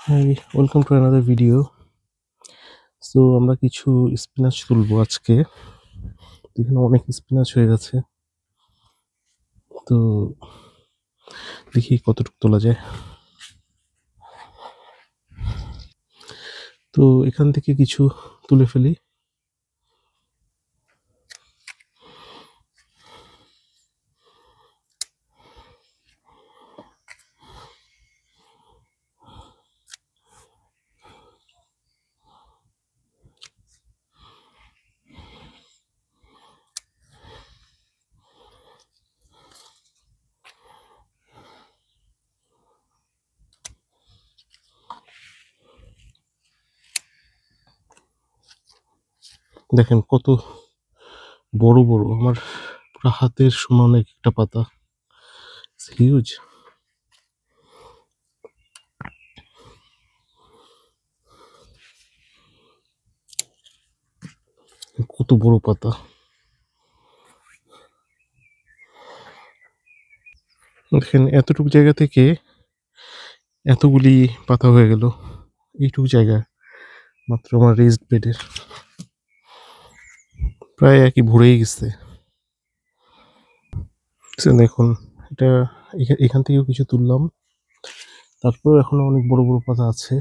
High, welcome to another video. So আমরা কিছু spinach তুলবো আজকে। এখানে অনেক স্পিনাচ হয়ে গেছে, তো দেখি কতটুকু তোলা যায়। তো এখান থেকে কিছু তুলে ফেলি। দেখেন কত বড় বড়, আমার পুরো হাতের সমান একটা পাতা, হিউজ। কত বড় পাতা! দেখেন এতটুকু জায়গা থেকে এতগুলি পাতা হয়ে গেল, এইটুকু জায়গা মাত্র আমার রেজড বেডের। প্রায় একই ভরেই গেছে। দেখুন, এটা এখান থেকেও কিছু তুললাম, তারপরেও এখনো অনেক বড় বড় পাতা আছে।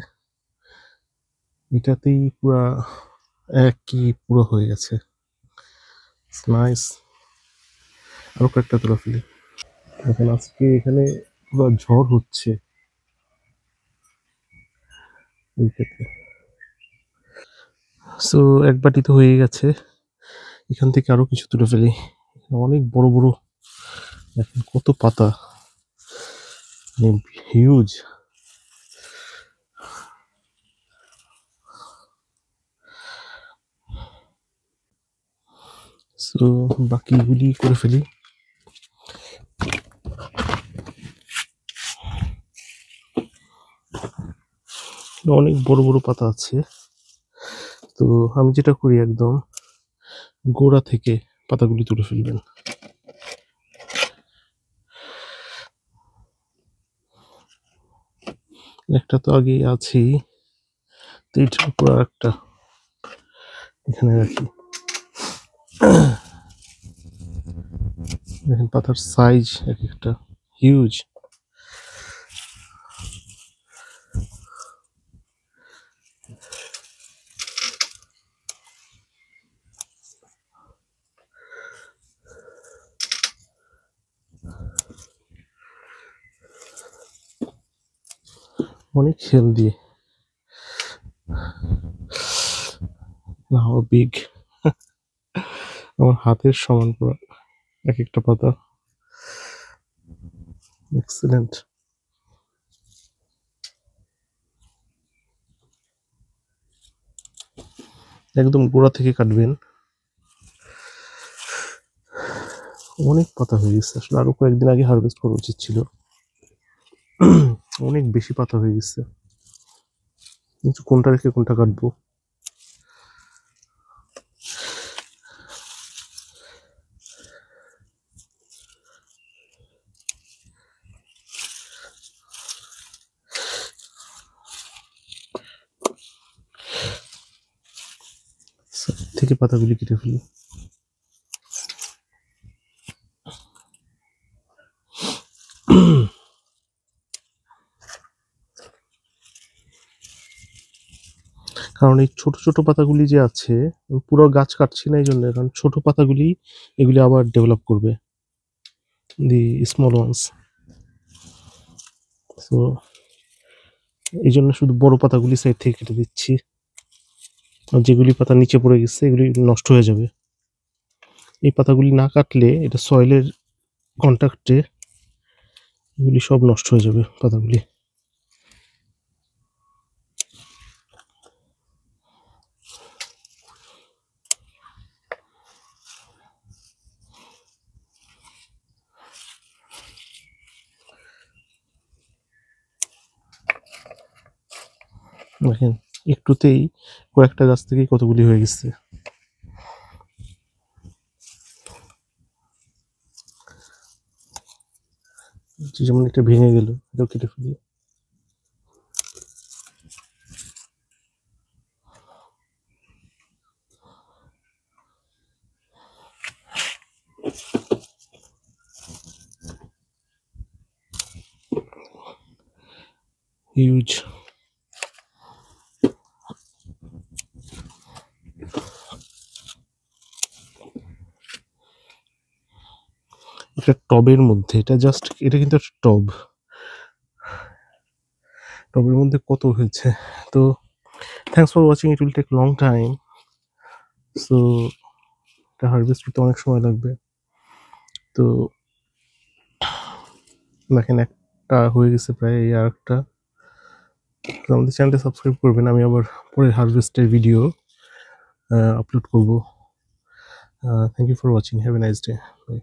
এটাতেই পুরা একই পুরো হয়ে গেছে। নাইস, আরো কয়েকটা তুলে ফেলি। এখন আজকে এখানে পুরো ঝড় হচ্ছে এইটাতে। সো এক বাটি তো হয়ে গেছে, এখান থেকে আরো কিছু তুলে ফেলি। অনেক বড় বড়, দেখেন কত পাতা, মানে হিউজ। সো বাকিগুলি করে ফেলি। অনেক বড় বড় পাতা আছে, তো আমি যেটা করি একদম গোড়া থেকে পাতাগুলি তুলে ফেলবেন। একটা তো আগেই আছেই, তো এটার উপর একটা এখানে রাখি। দেখেন পাতার সাইজ এক একটা হিউজ। অনেক হেলদি, হাউ বিগ! আমার হাতের সমান পুরো এক একটা পাতা। এক্সেলেন্ট। একদম গোড়া থেকে কাটবেন। অনেক পাতা হয়ে গেছে, আসলে আরো কয়েকদিন আগে হারভেস্ট করা উচিত ছিল। অনেক বেশি পাতা হয়ে গেছে, কিন্তু কোনটা রেখে কোনটা কাটবো। সব থেকে পাতাগুলি কেটে ফেলি। কারণ এই ছোট ছোট পাতাগুলি যে আছে, পুরো গাছ কাটছি না এই জন্য, কারণ ছোট পাতাগুলি এগুলি আবার ডেভেলপ করবে, দি স্মল ওয়ান্স। তো এই জন্য শুধু বড় পাতাগুলি সাইড থেকে কেটে দিচ্ছি, আর যেগুলি পাতা নিচে পড়ে গেছে এগুলি নষ্ট হয়ে যাবে। এই পাতাগুলি না কাটলে এটা সয়েলের কন্ট্যাক্টে এগুলি সব নষ্ট হয়ে যাবে পাতাগুলি। দেখেন একটুতেই কয়েকটা গাছ থেকে কতগুলি হয়ে গেছে। যেমন এটা ভেঙে গেল, এটাও কেটে ফেলি। হিউজ। এটা টবের মধ্যে, এটা জাস্ট, এটা কিন্তু একটা টব, টবের মধ্যে কত হয়েছে। তো thanks for watching, it will take long time. So এটা হারভেস্ট করতে অনেক সময় লাগবে। তো দেখেন একটা হয়ে গেছে প্রায়, এই আর একটা। আমাদের চ্যানেলটা সাবস্ক্রাইব করবেন, আমি আবার পরে হারভেস্টের ভিডিও আপলোড করব। Thank you for watching, have a nice day. By.